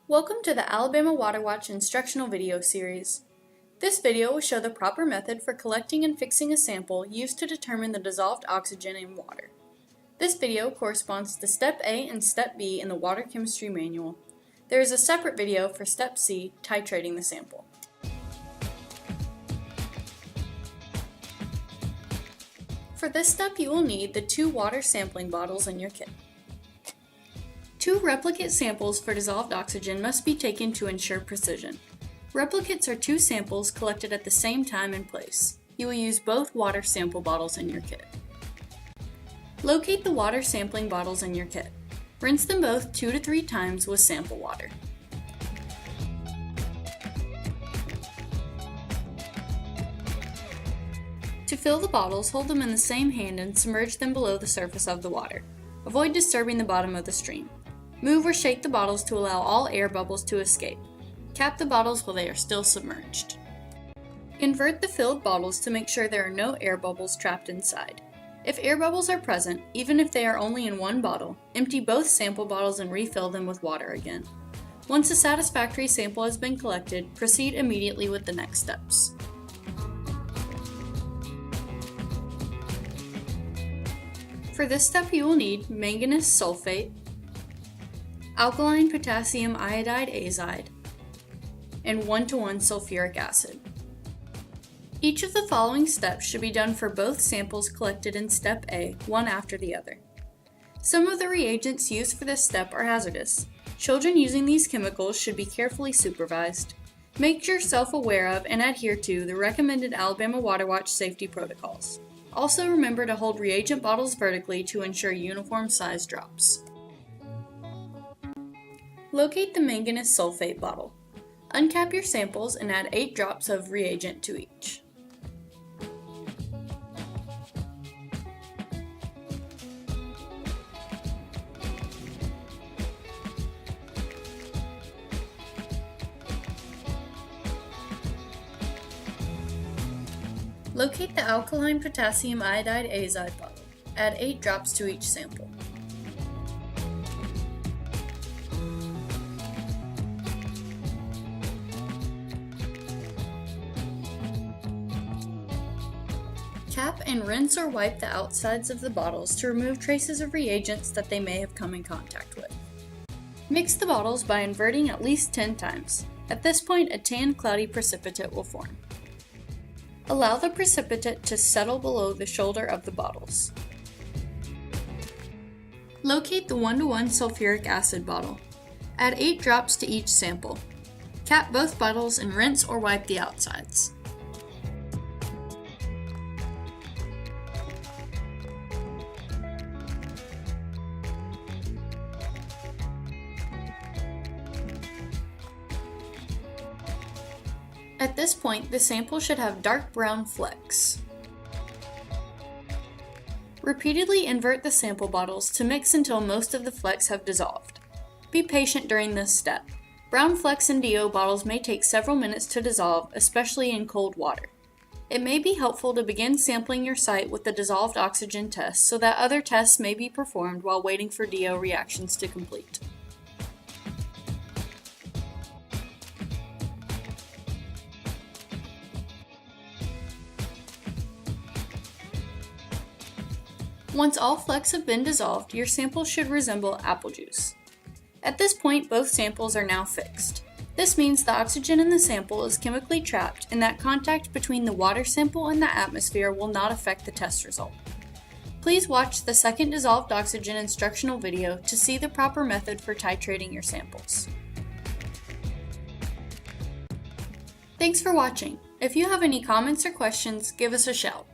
Welcome to the Alabama Water Watch instructional video series. This video will show the proper method for collecting and fixing a sample used to determine the dissolved oxygen in water. This video corresponds to Step A and Step B in the Water Chemistry Manual. There is a separate video for Step C, titrating the sample. For this step, you will need the 2 water sampling bottles in your kit. 2 replicate samples for dissolved oxygen must be taken to ensure precision. Replicates are 2 samples collected at the same time and place. You will use both water sample bottles in your kit. Locate the water sampling bottles in your kit. Rinse them both 2 to 3 times with sample water. To fill the bottles, hold them in the same hand and submerge them below the surface of the water. Avoid disturbing the bottom of the stream. Move or shake the bottles to allow all air bubbles to escape. Cap the bottles while they are still submerged. Invert the filled bottles to make sure there are no air bubbles trapped inside. If air bubbles are present, even if they are only in one bottle, empty both sample bottles and refill them with water again. Once a satisfactory sample has been collected, proceed immediately with the next steps. For this step, you will need manganese sulfate, alkaline potassium iodide azide, and 1:1 sulfuric acid. Each of the following steps should be done for both samples collected in Step A, one after the other. Some of the reagents used for this step are hazardous. Children using these chemicals should be carefully supervised. Make yourself aware of and adhere to the recommended Alabama Water Watch safety protocols. Also remember to hold reagent bottles vertically to ensure uniform size drops. Locate the manganese sulfate bottle. Uncap your samples and add 8 drops of reagent to each. Locate the alkaline potassium iodide azide bottle. Add 8 drops to each sample. Cap and rinse or wipe the outsides of the bottles to remove traces of reagents that they may have come in contact with. Mix the bottles by inverting at least 10 times. At this point, a tan, cloudy precipitate will form. Allow the precipitate to settle below the shoulder of the bottles. Locate the 1:1 sulfuric acid bottle. Add 8 drops to each sample. Cap both bottles and rinse or wipe the outsides. At this point, the sample should have dark brown flecks. Repeatedly invert the sample bottles to mix until most of the flecks have dissolved. Be patient during this step. Brown flecks in DO bottles may take several minutes to dissolve, especially in cold water. It may be helpful to begin sampling your site with the dissolved oxygen test so that other tests may be performed while waiting for DO reactions to complete. Once all flecks have been dissolved, your sample should resemble apple juice. At this point, both samples are now fixed. This means the oxygen in the sample is chemically trapped and that contact between the water sample and the atmosphere will not affect the test result. Please watch the second dissolved oxygen instructional video to see the proper method for titrating your samples. Thanks for watching. If you have any comments or questions, give us a shout.